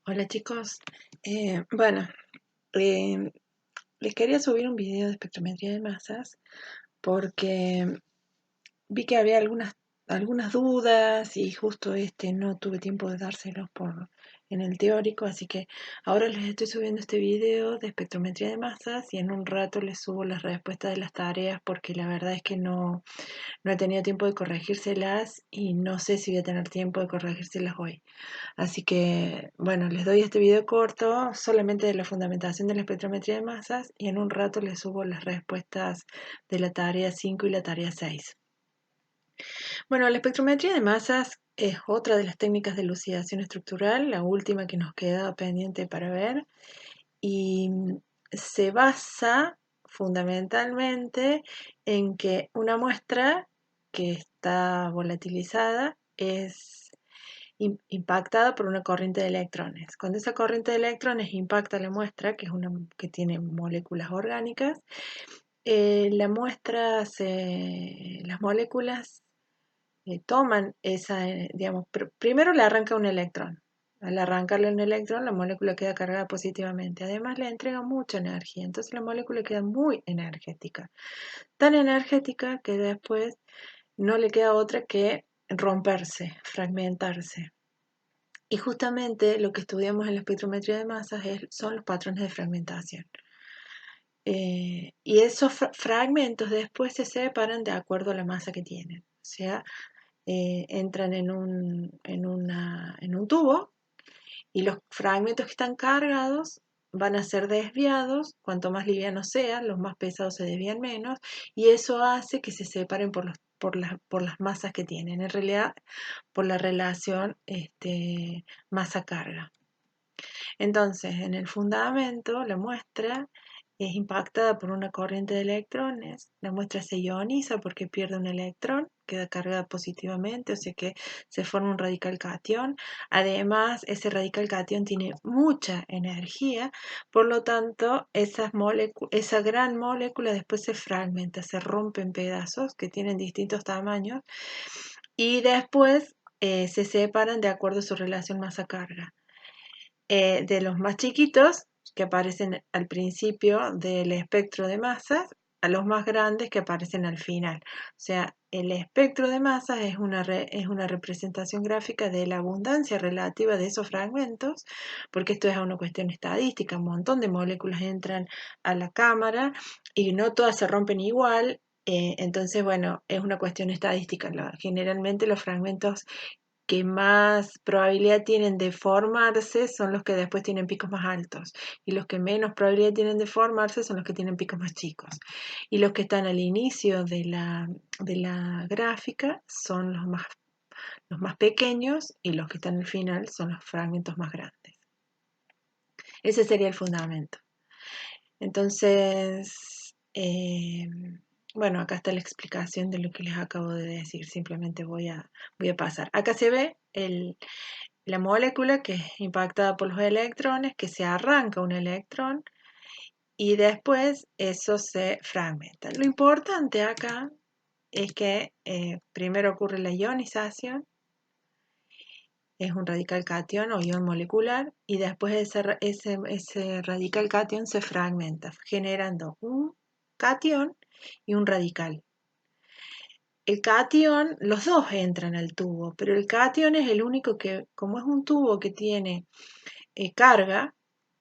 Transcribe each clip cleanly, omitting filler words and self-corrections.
Hola chicos, bueno, eh, les quería subir un video de espectrometría de masas porque vi que había algunas dudas y justo no tuve tiempo de dárselos en el teórico, así que ahora les estoy subiendo este video de espectrometría de masas y en un rato les subo las respuestas de las tareas porque la verdad es que no he tenido tiempo de corregírselas y no sé si voy a tener tiempo de corregírselas hoy. Así que, bueno, les doy este video corto solamente de la fundamentación de la espectrometría de masas y en un rato les subo las respuestas de la tarea 5 y la tarea 6. Bueno, la espectrometría de masas es otra de las técnicas de elucidación estructural, la última que nos queda pendiente para ver, y se basa fundamentalmente en que una muestra que está volatilizada es impactada por una corriente de electrones. Cuando esa corriente de electrones impacta la muestra, que tiene moléculas orgánicas, las moléculas toman digamos, primero le arranca un electrón. Al arrancarle un electrón, la molécula queda cargada positivamente. Además, le entrega mucha energía. Entonces, la molécula queda muy energética. Tan energética que después no le queda otra que romperse, fragmentarse. Y justamente lo que estudiamos en la espectrometría de masas son los patrones de fragmentación. Y esos fragmentos después se separan de acuerdo a la masa que tienen. O sea, entran en un tubo y los fragmentos que están cargados van a ser desviados, cuanto más livianos sean, los más pesados se desvían menos, y eso hace que se separen por las masas que tienen, en realidad por la relación masa-carga. Entonces, en el fundamento, la muestra es impactada por una corriente de electrones, la muestra se ioniza porque pierde un electrón, queda cargada positivamente, o sea que se forma un radical catión. Además, ese radical catión tiene mucha energía, por lo tanto, esa gran molécula después se fragmenta, se rompe en pedazos que tienen distintos tamaños y después se separan de acuerdo a su relación masa-carga. De los más chiquitos que aparecen al principio del espectro de masas a los más grandes que aparecen al final. O sea, el espectro de masas es es una representación gráfica de la abundancia relativa de esos fragmentos, porque esto es una cuestión estadística, un montón de moléculas entran a la cámara y no todas se rompen igual. Entonces, bueno, es una cuestión estadística. Generalmente los fragmentos que más probabilidad tienen de formarse son los que después tienen picos más altos y los que menos probabilidad tienen de formarse son los que tienen picos más chicos y los que están al inicio de la gráfica son los más pequeños y los que están al final son los fragmentos más grandes. Ese sería el fundamento. Entonces, bueno, acá está la explicación de lo que les acabo de decir. Simplemente voy a pasar. Acá se ve la molécula que es impactada por los electrones, que se arranca un electrón y después eso se fragmenta. Lo importante acá es que primero ocurre la ionización, es un radical catión o ion molecular, y después ese radical catión se fragmenta, generando un catión y un radical. El catión, los dos entran al tubo, pero el catión es el único que, como es un tubo que tiene carga,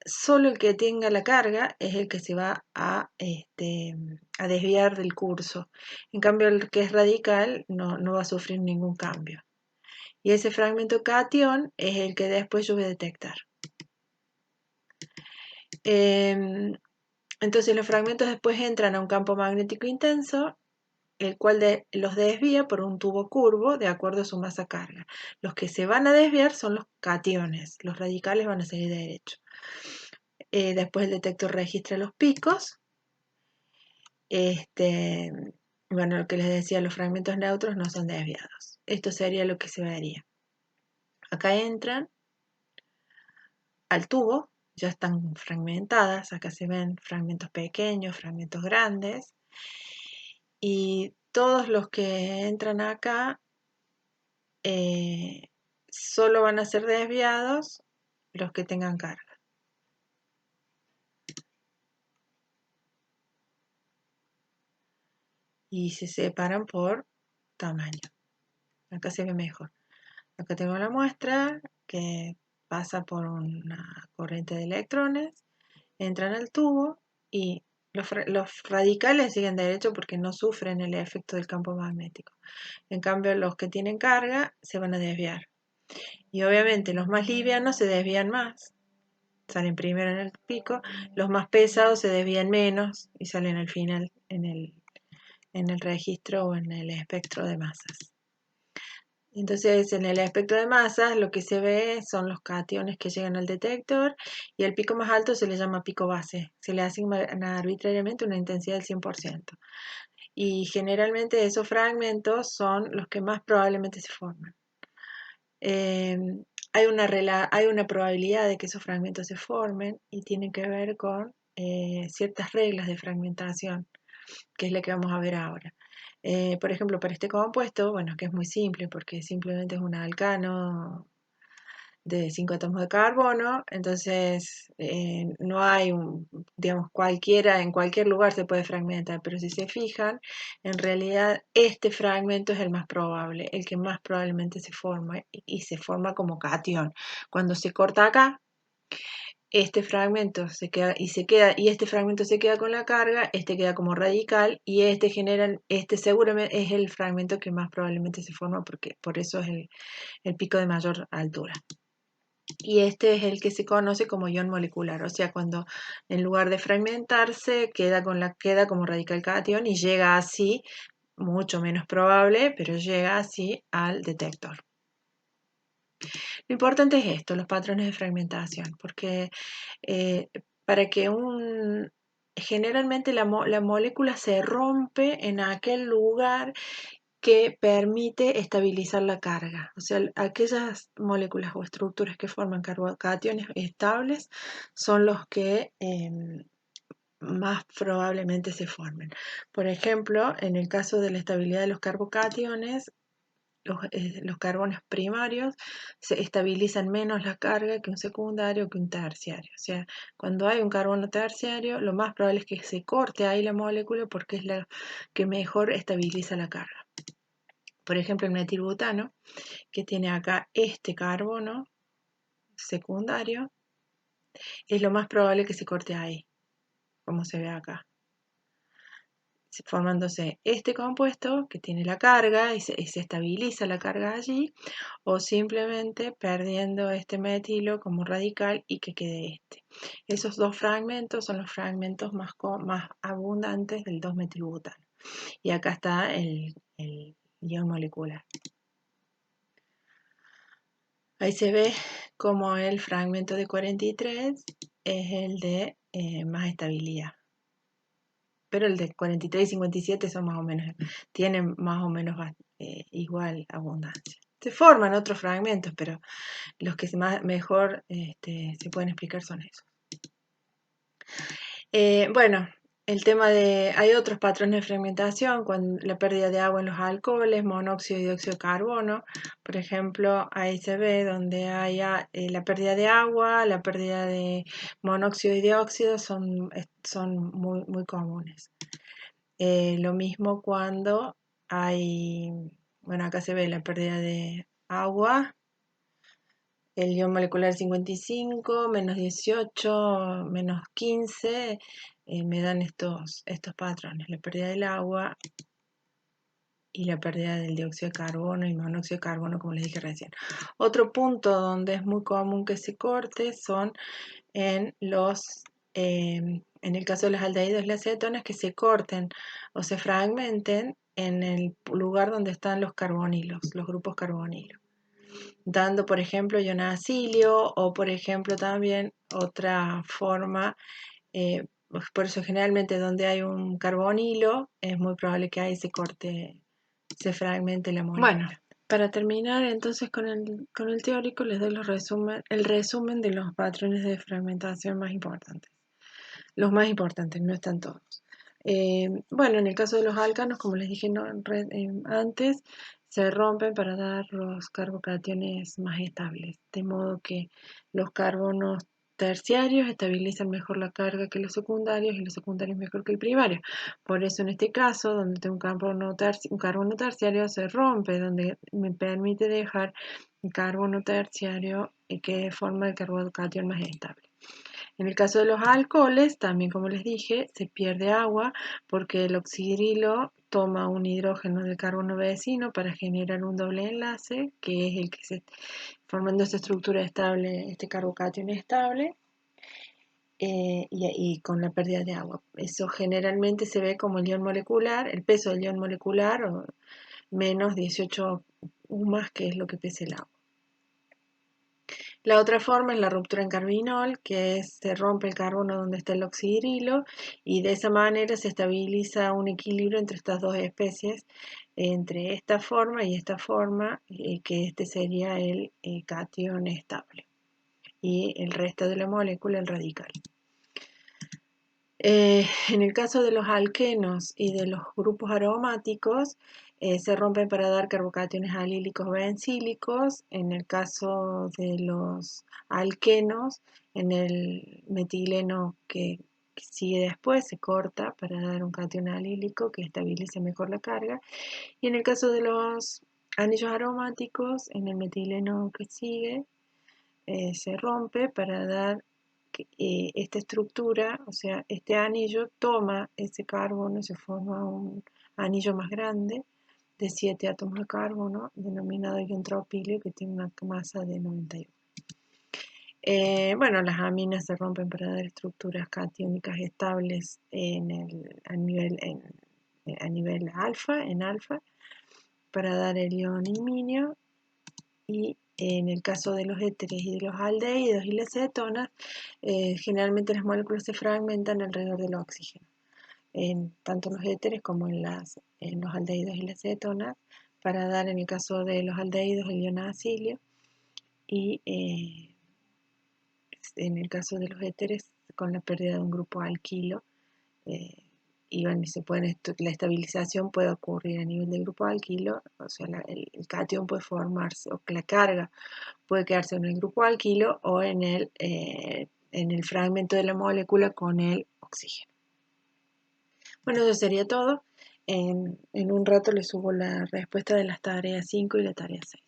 solo el que tenga la carga es el que se va a desviar del curso. En cambio, el que es radical no va a sufrir ningún cambio. Y ese fragmento catión es el que después yo voy a detectar. Entonces los fragmentos después entran a un campo magnético intenso, el cual los desvía por un tubo curvo de acuerdo a su masa carga. Los que se van a desviar son los cationes, los radicales van a seguir derecho. Después el detector registra los picos. Bueno, lo que les decía, los fragmentos neutros no son desviados. Esto sería lo que se vería. Acá entran al tubo, ya están fragmentadas, acá se ven fragmentos pequeños, fragmentos grandes, y todos los que entran acá solo van a ser desviados los que tengan carga. Y se separan por tamaño. Acá se ve mejor. Acá tengo la muestra que pasa por una corriente de electrones, entran al tubo y los radicales siguen derecho porque no sufren el efecto del campo magnético. En cambio, los que tienen carga se van a desviar. Y obviamente los más livianos se desvían más, salen primero en el pico, los más pesados se desvían menos y salen al final en el registro o en el espectro de masas. Entonces, en el espectro de masas lo que se ve son los cationes que llegan al detector y el pico más alto se le llama pico base. Se le asigna arbitrariamente una intensidad del 100%. Y generalmente esos fragmentos son los que más probablemente se forman. Hay una probabilidad de que esos fragmentos se formen y tienen que ver con ciertas reglas de fragmentación, que es la que vamos a ver ahora. Por ejemplo, para este compuesto, bueno, que es muy simple porque simplemente es un alcano de 5 átomos de carbono, entonces no hay digamos, en cualquier lugar se puede fragmentar, pero si se fijan, en realidad este fragmento es el más probable, el que más probablemente se forma y se forma como cation. Cuando se corta acá, este fragmento y este fragmento se queda con la carga, este queda como radical y este seguramente es el fragmento que más probablemente se forma porque por eso es el pico de mayor altura. Y este es el que se conoce como ion molecular, o sea, cuando en lugar de fragmentarse queda como radical cation y llega así, mucho menos probable, pero llega así al detector. Lo importante es esto, los patrones de fragmentación, porque para que generalmente la molécula se rompe en aquel lugar que permite estabilizar la carga. O sea, aquellas moléculas o estructuras que forman cationes estables son los que más probablemente se formen. Por ejemplo, en el caso de la estabilidad de los carbocationes, los carbonos primarios se estabilizan menos la carga que un secundario o que un terciario. O sea, cuando hay un carbono terciario, lo más probable es que se corte ahí la molécula porque es la que mejor estabiliza la carga. Por ejemplo, el metilbutano, que tiene acá este carbono secundario, es lo más probable que se corte ahí, como se ve acá, formándose este compuesto que tiene la carga y se estabiliza la carga allí, o simplemente perdiendo este metilo como radical y que quede este. Esos dos fragmentos son los fragmentos más abundantes del 2-metilbutano. Y acá está el ion molecular. Ahí se ve como el fragmento de 43 es el de más estabilidad. Pero el de 43 y 57 son más o menos, tienen más o menos igual abundancia. Se forman otros fragmentos, pero los que mejor se pueden explicar son esos. Bueno, hay otros patrones de fragmentación, con la pérdida de agua en los alcoholes, monóxido y dióxido de carbono. Por ejemplo, ahí se ve donde haya la pérdida de agua, la pérdida de monóxido y dióxido son muy, muy comunes. Lo mismo cuando bueno, acá se ve la pérdida de agua, el ion molecular 55, menos 18, menos 15, me dan estos patrones, la pérdida del agua y la pérdida del dióxido de carbono y monóxido de carbono, como les dije recién. Otro punto donde es muy común que se corte son en el caso de los aldehídos y las cetonas, que se corten o se fragmenten en el lugar donde están los carbonilos, los grupos carbonilos, dando por ejemplo ionacilio o por ejemplo también otra forma, por eso generalmente donde hay un carbonilo es muy probable que ahí se fragmente la molécula. Bueno, para terminar entonces con el teórico les doy el resumen de los patrones de fragmentación más importantes. Los más importantes, no están todos. Bueno, en el caso de los alcanos, como les dije antes, se rompen para dar los carbocationes más estables, de modo que los carbonos terciarios estabilizan mejor la carga que los secundarios y los secundarios mejor que el primario. Por eso en este caso, donde tengo un carbono terciario se rompe, donde me permite dejar el carbono terciario que forma el carbocatión más estable. En el caso de los alcoholes, también como les dije, se pierde agua porque el oxidrilo toma un hidrógeno del carbono vecino para generar un doble enlace, que es el que se formando esta estructura estable, este carbocatión estable, y con la pérdida de agua. Eso generalmente se ve como el ion molecular, el peso del ion molecular, o menos 18 UMAS, que es lo que pesa el agua. La otra forma es la ruptura en carbinol, que se rompe el carbono donde está el oxidrilo y de esa manera se estabiliza un equilibrio entre estas dos especies, entre esta forma y esta forma, que este sería el catión estable y el resto de la molécula el radical. En el caso de los alquenos y de los grupos aromáticos, se rompen para dar carbocationes alílicos o bencílicos. En el caso de los alquenos, en el metileno que sigue después se corta para dar un catión alílico que estabilice mejor la carga. Y en el caso de los anillos aromáticos, en el metileno que sigue, se rompe para dar esta estructura, o sea, este anillo toma ese carbono y se forma un anillo más grande de 7 átomos de carbono, denominado iontropilio, que tiene una masa de 91. Bueno, las aminas se rompen para dar estructuras catiónicas estables a nivel alfa, en alfa, para dar el ion iminio. Y en el caso de los éteres y de los aldehídos y las cetonas, generalmente las moléculas se fragmentan alrededor del oxígeno, en tanto los éteres como en los aldehídos y las cetonas, para dar en el caso de los aldehídos el ion acilio y en el caso de los éteres con la pérdida de un grupo alquilo. eh, la estabilización puede ocurrir a nivel del grupo alquilo, o sea, el catión puede formarse, o la carga puede quedarse en el grupo alquilo o en el fragmento de la molécula con el oxígeno. Bueno, eso sería todo. En un rato les subo la respuesta de las tareas 5 y la tarea 6.